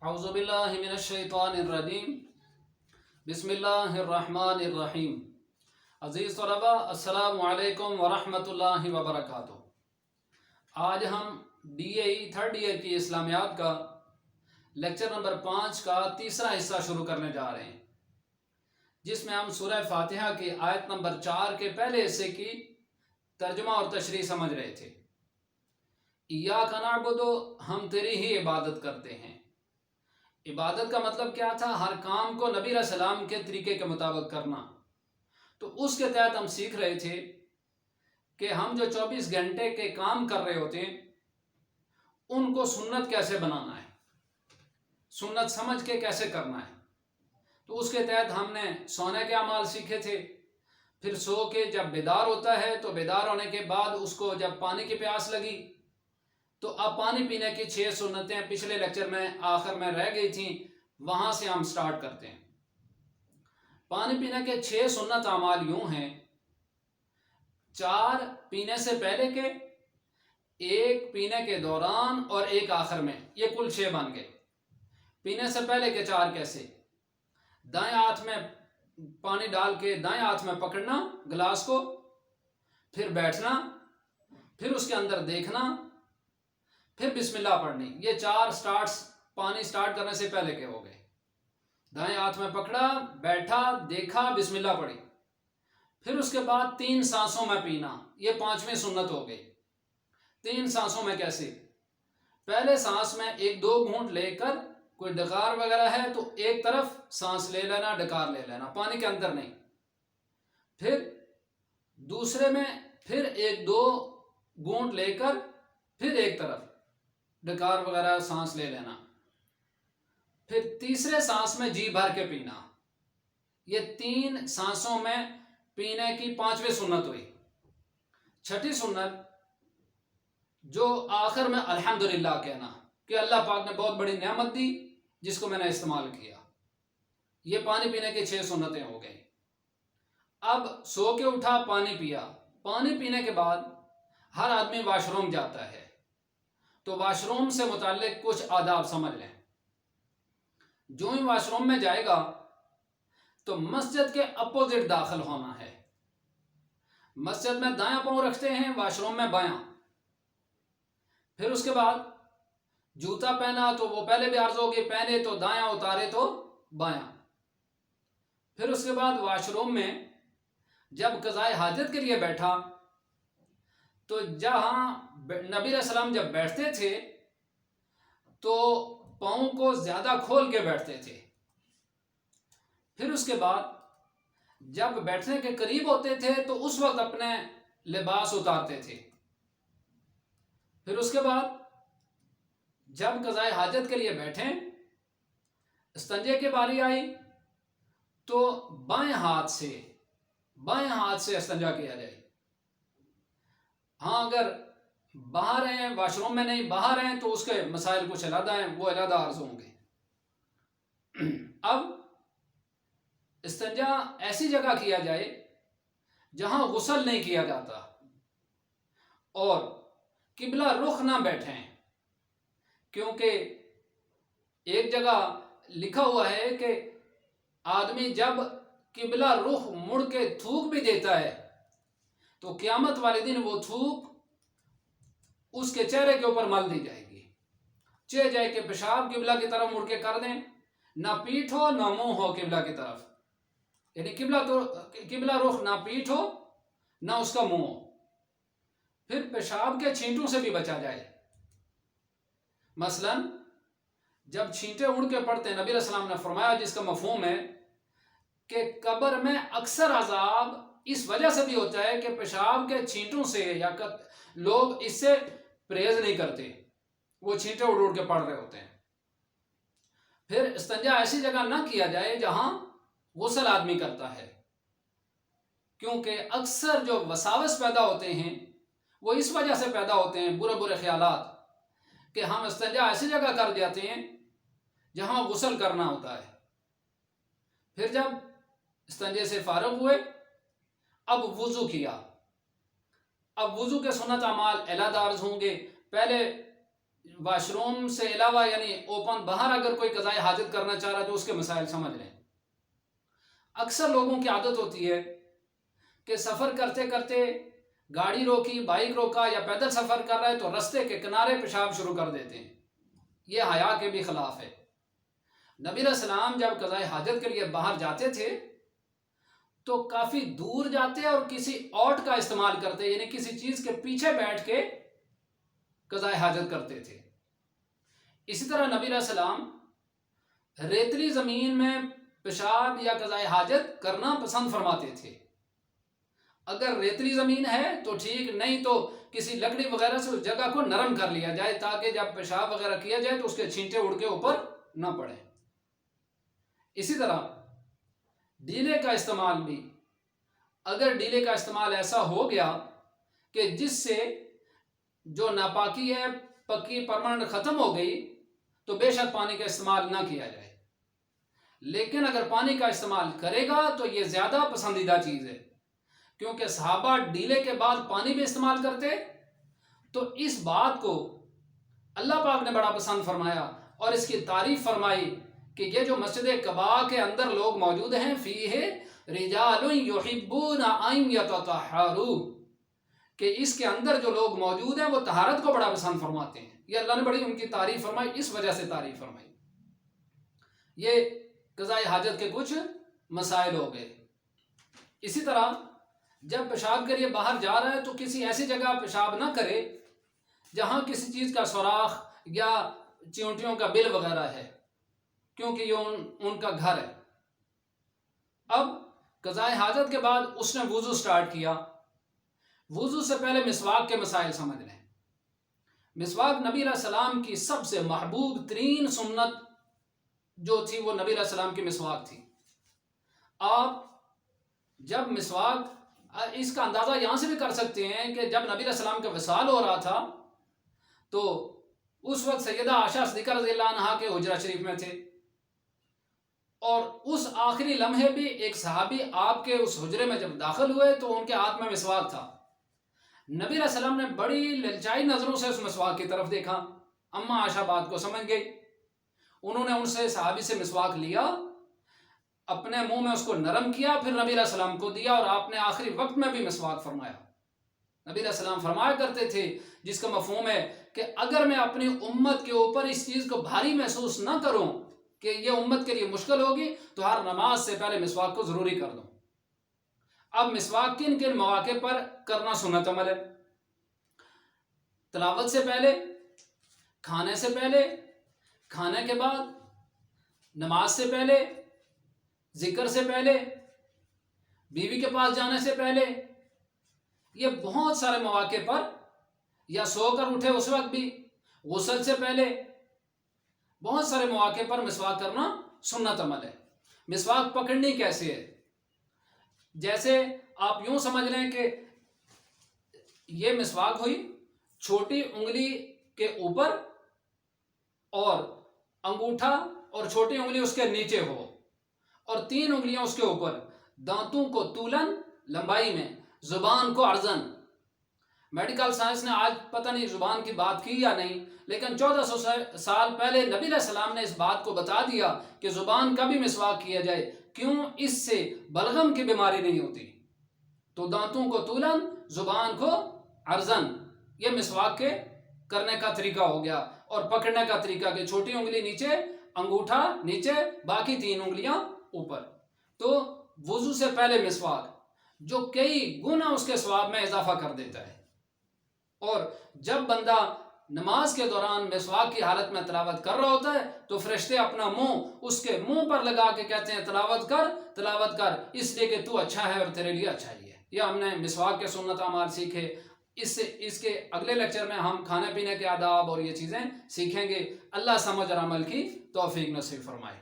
اعوذ باللہ من الشیطان الرجیم بسم اللہ الرحمن الرحیم۔ عزیز طلباء، السلام علیکم ورحمۃ اللہ وبرکاتہ۔ آج ہم D A E third year کی اسلامیات کا لیکچر نمبر 5 کا تیسرا حصہ شروع کرنے جا رہے ہیں، جس میں ہم سورہ فاتحہ کی آیت نمبر 4 کے پہلے حصے کی ترجمہ اور تشریح سمجھ رہے تھے۔ ایاک نعبد، ہم تیری ہی عبادت کرتے ہیں۔ عبادت کا مطلب کیا تھا؟ ہر کام کو نبی علیہ السلام کے طریقے کے مطابق کرنا۔ تو اس کے تحت ہم سیکھ رہے تھے کہ ہم جو 24 گھنٹے کے کام کر رہے ہوتے ہیں ان کو سنت کیسے بنانا ہے، سنت سمجھ کے کیسے کرنا ہے۔ تو اس کے تحت ہم نے سونے کے اعمال سیکھے تھے، پھر سو کے جب بیدار ہوتا ہے تو بیدار ہونے کے بعد اس کو جب پانی کی پیاس لگی تو اب پانی پینے کی 6 سنتیں پچھلے لیکچر میں آخر میں رہ گئی تھیں، وہاں سے ہم سٹارٹ کرتے ہیں۔ پانی پینے کے 6 سنت اعمال یوں ہیں: 4 پینے سے پہلے کے، 1 پینے کے دوران اور 1 آخر میں، یہ کل 6 بن گئے۔ پینے سے پہلے کے 4 کیسے؟ دائیں ہاتھ میں پانی ڈال کے دائیں ہاتھ میں پکڑنا گلاس کو، پھر بیٹھنا، پھر اس کے اندر دیکھنا، پھر بسم اللہ پڑھنی۔ یہ 4 سٹارٹس پانی سٹارٹ کرنے سے پہلے کے ہو گئے۔ دائیں ہاتھ میں پکڑا، بیٹھا، دیکھا، بسم اللہ پڑھی، پھر اس کے بعد 3 سانسوں میں پینا، یہ 5ویں سنت ہو گئی۔ 3 سانسوں میں کیسے؟ پہلے سانس میں 1-2 گھونٹ لے کر، کوئی ڈکار وغیرہ ہے تو ایک طرف سانس لے لینا، ڈکار لے لینا، پانی کے اندر نہیں۔ پھر دوسرے میں پھر 1-2 گھونٹ لے کر پھر ایک طرف ڈکار وغیرہ سانس لے لینا، پھر تیسرے سانس میں جی بھر کے پینا۔ یہ 3 سانسوں میں پینے کی 5ویں سنت ہوئی۔ 6ٹھی سنت جو آخر میں الحمدللہ کہنا، کہ اللہ پاک نے بہت بڑی نعمت دی جس کو میں نے استعمال کیا۔ یہ پانی پینے کی 6 سنتیں ہو گئی۔ اب سو کے اٹھا، پانی پیا، پانی پینے کے بعد ہر آدمی واش روم جاتا ہے، تو واش روم سے متعلق کچھ آداب سمجھ لیں۔ جو ہی واش روم میں جائے گا تو مسجد کے اپوزٹ داخل ہونا ہے۔ مسجد میں دایاں پاؤں رکھتے ہیں، واش روم میں بایاں۔ پھر اس کے بعد جوتا پہنا تو وہ پہلے بھی عرض ہوگی، پہنے تو دایاں، اتارے تو بایاں۔ پھر اس کے بعد واش روم میں جب قضائے حاجت کے لیے بیٹھا تو جہاں نبی علیہ السلام جب بیٹھتے تھے تو پاؤں کو زیادہ کھول کے بیٹھتے تھے۔ پھر اس کے بعد جب بیٹھنے کے قریب ہوتے تھے تو اس وقت اپنے لباس اتارتے تھے۔ پھر اس کے بعد جب قضائے حاجت کے لیے بیٹھے، استنجے کی باری آئی تو بائیں ہاتھ سے استنجا کیا جائے۔ ہاں اگر باہر ہیں، واش روم میں نہیں، باہر ہیں تو اس کے مسائل کچھ علیحدہ ہیں، وہ علیحدہ عرض ہوں گے۔ اب استنجا ایسی جگہ کیا جائے جہاں غسل نہیں کیا جاتا، اور قبلہ رخ نہ بیٹھیں، کیونکہ ایک جگہ لکھا ہوا ہے کہ آدمی جب قبلہ رخ مڑ کے تھوک بھی دیتا ہے تو قیامت والے دن وہ تھوک اس کے چہرے کے اوپر مل دی جائے گی۔ چاہے جائے کہ پیشاب قبلہ کی طرف مڑ کے کر دیں، نہ پیٹھ ہو نہ منہ ہو قبلہ کی طرف، یعنی قبلہ رخ نہ پیٹھ ہو نہ اس کا منہ ہو۔ پھر پیشاب کے چھینٹوں سے بھی بچا جائے۔ مثلا جب چھینٹے اڑ کے پڑتے ہیں، نبی علیہ السلام نے فرمایا، جس کا مفہوم ہے کہ قبر میں اکثر عذاب اس وجہ سے بھی ہوتا ہے کہ پیشاب کے چھینٹوں سے، یا لوگ اس سے پرہیز نہیں کرتے، وہ چھینٹے اڑ کے پڑ رہے ہوتے ہیں۔ پھر استنجا ایسی جگہ نہ کیا جائے جہاں غسل آدمی کرتا ہے، کیونکہ اکثر جو وساوس پیدا ہوتے ہیں وہ اس وجہ سے پیدا ہوتے ہیں، برے خیالات، کہ ہم استنجا ایسی جگہ کر جاتے ہیں جہاں غسل کرنا ہوتا ہے۔ پھر جب استنجے سے فارغ ہوئے، اب وضو کیا۔ اب وضو کے سنت اعمال علیحدہ عرض ہوں گے۔ پہلے واش روم سے علاوہ یعنی اوپن باہر اگر کوئی قضائے حاجت کرنا چاہ رہا ہے تو اس کے مسائل سمجھ لیں۔ اکثر لوگوں کی عادت ہوتی ہے کہ سفر کرتے کرتے گاڑی روکی، بائک روکا یا پیدل سفر کر رہا ہے تو رستے کے کنارے پیشاب شروع کر دیتے ہیں۔ یہ حیا کے بھی خلاف ہے۔ نبی علیہ السلام جب قضائے حاجت کے لیے باہر جاتے تھے تو کافی دور جاتے اور کسی اوٹ کا استعمال کرتے، یعنی کسی چیز کے پیچھے بیٹھ کے قضائے حاجت کرتے تھے۔ اسی طرح نبی علیہ السلام ریتلی زمین میں پیشاب یا قضائے حاجت کرنا پسند فرماتے تھے۔ اگر ریتلی زمین ہے تو ٹھیک، نہیں تو کسی لکڑی وغیرہ سے اس جگہ کو نرم کر لیا جائے تاکہ جب پیشاب وغیرہ کیا جائے تو اس کے چھینٹے اڑ کے اوپر نہ پڑے۔ اسی طرح ڈیلے کا استعمال بھی، اگر ڈیلے کا استعمال ایسا ہو گیا کہ جس سے جو ناپاکی ہے پکی پرماننٹ ختم ہو گئی تو بے شک پانی کا استعمال نہ کیا جائے، لیکن اگر پانی کا استعمال کرے گا تو یہ زیادہ پسندیدہ چیز ہے، کیونکہ صحابہ ڈیلے کے بعد پانی بھی استعمال کرتے، تو اس بات کو اللہ پاک نے بڑا پسند فرمایا اور اس کی تعریف فرمائی کہ یہ جو مسجد قباء کے اندر لوگ موجود ہیں، فیہ رجال یحبون ان یتطہروا، کہ اس کے اندر جو لوگ موجود ہیں وہ طہارت کو بڑا پسند فرماتے ہیں۔ یہ اللہ نے بڑی ان کی تعریف فرمائی، اس وجہ سے تعریف فرمائی۔ یہ قضائے حاجت کے کچھ مسائل ہو گئے۔ اسی طرح جب پیشاب کے لیے باہر جا رہا ہے تو کسی ایسی جگہ پیشاب نہ کرے جہاں کسی چیز کا سوراخ یا چیونٹیوں کا بل وغیرہ ہے، کیونکہ یہ ان کا گھر ہے۔ اب قضائے حاجت کے بعد اس نے وضو سٹارٹ کیا۔ وضو سے پہلے مسواک کے مسائل سمجھ لیں۔ مسواک نبی علیہ السلام کی سب سے محبوب ترین سنت جو تھی وہ نبی علیہ السلام کی مسواک تھی۔ آپ جب مسواک، اس کا اندازہ یہاں سے بھی کر سکتے ہیں کہ جب نبی علیہ السلام کا وصال ہو رہا تھا تو اس وقت سیدہ عائشہ صدیقہ رضی اللہ عنہا کے حجرہ شریف میں تھے، اور اس آخری لمحے بھی ایک صحابی آپ کے اس حجرے میں جب داخل ہوئے تو ان کے ہاتھ میں مسواک تھا۔ نبی علیہ السلام نے بڑی للچائی نظروں سے اس مسواک کی طرف دیکھا۔ اما عائشہ بات کو سمجھ گئی، انہوں نے ان سے صحابی سے مسواک لیا، اپنے منہ میں اس کو نرم کیا، پھر نبی علیہ السلام کو دیا، اور آپ نے آخری وقت میں بھی مسواک فرمایا۔ نبی علیہ السلام فرمایا کرتے تھے، جس کا مفہوم ہے کہ اگر میں اپنی امت کے اوپر اس چیز کو بھاری محسوس نہ کروں کہ یہ امت کے لیے مشکل ہوگی تو ہر نماز سے پہلے مسواک کو ضروری کر دوں۔ اب مسواک کن کن مواقع پر کرنا سنت عمل ہے؟ تلاوت سے پہلے، کھانے سے پہلے، کھانے کے بعد، نماز سے پہلے، ذکر سے پہلے، بیوی کے پاس جانے سے پہلے، یہ بہت سارے مواقع پر، یا سو کر اٹھے اس وقت بھی، غسل سے پہلے، بہت سارے مواقع پر مسواک کرنا سنت عمل ہے۔ مسواک پکڑنی کیسے ہے؟ جیسے آپ یوں سمجھ لیں کہ یہ مسواک ہوئی، چھوٹی انگلی کے اوپر اور انگوٹھا اور چھوٹی انگلی اس کے نیچے ہو، اور 3 انگلیاں اس کے اوپر، دانتوں کو طولن لمبائی میں، زبان کو عرضن۔ میڈیکل سائنس نے آج پتہ نہیں زبان کی بات کی یا نہیں، لیکن 1400 سال پہلے نبی علیہ السلام نے اس بات کو بتا دیا کہ زبان کا بھی مسواک کیا جائے، کیوں؟ اس سے بلغم کی بیماری نہیں ہوتی۔ تو دانتوں کو طولن، زبان کو عرضن، یہ مسواک کے کرنے کا طریقہ ہو گیا۔ اور پکڑنے کا طریقہ کہ چھوٹی انگلی نیچے، انگوٹھا نیچے، باقی 3 انگلیاں اوپر۔ تو وضو سے پہلے مسواک جو کئی گنا اس کے ثواب میں اضافہ کر دیتا ہے۔ اور جب بندہ نماز کے دوران مسواک کی حالت میں تلاوت کر رہا ہوتا ہے تو فرشتے اپنا منہ اس کے منہ پر لگا کے کہتے ہیں تلاوت کر، تلاوت کر، اس لیے کہ تو اچھا ہے اور تیرے لیے اچھا ہی ہے۔ یہ ہم نے مسواک کے سنت اعمال سیکھے۔ اس کے اگلے لیکچر میں ہم کھانے پینے کے آداب اور یہ چیزیں سیکھیں گے۔ اللہ سمجھ اور عمل کی توفیق نصیب فرمائے۔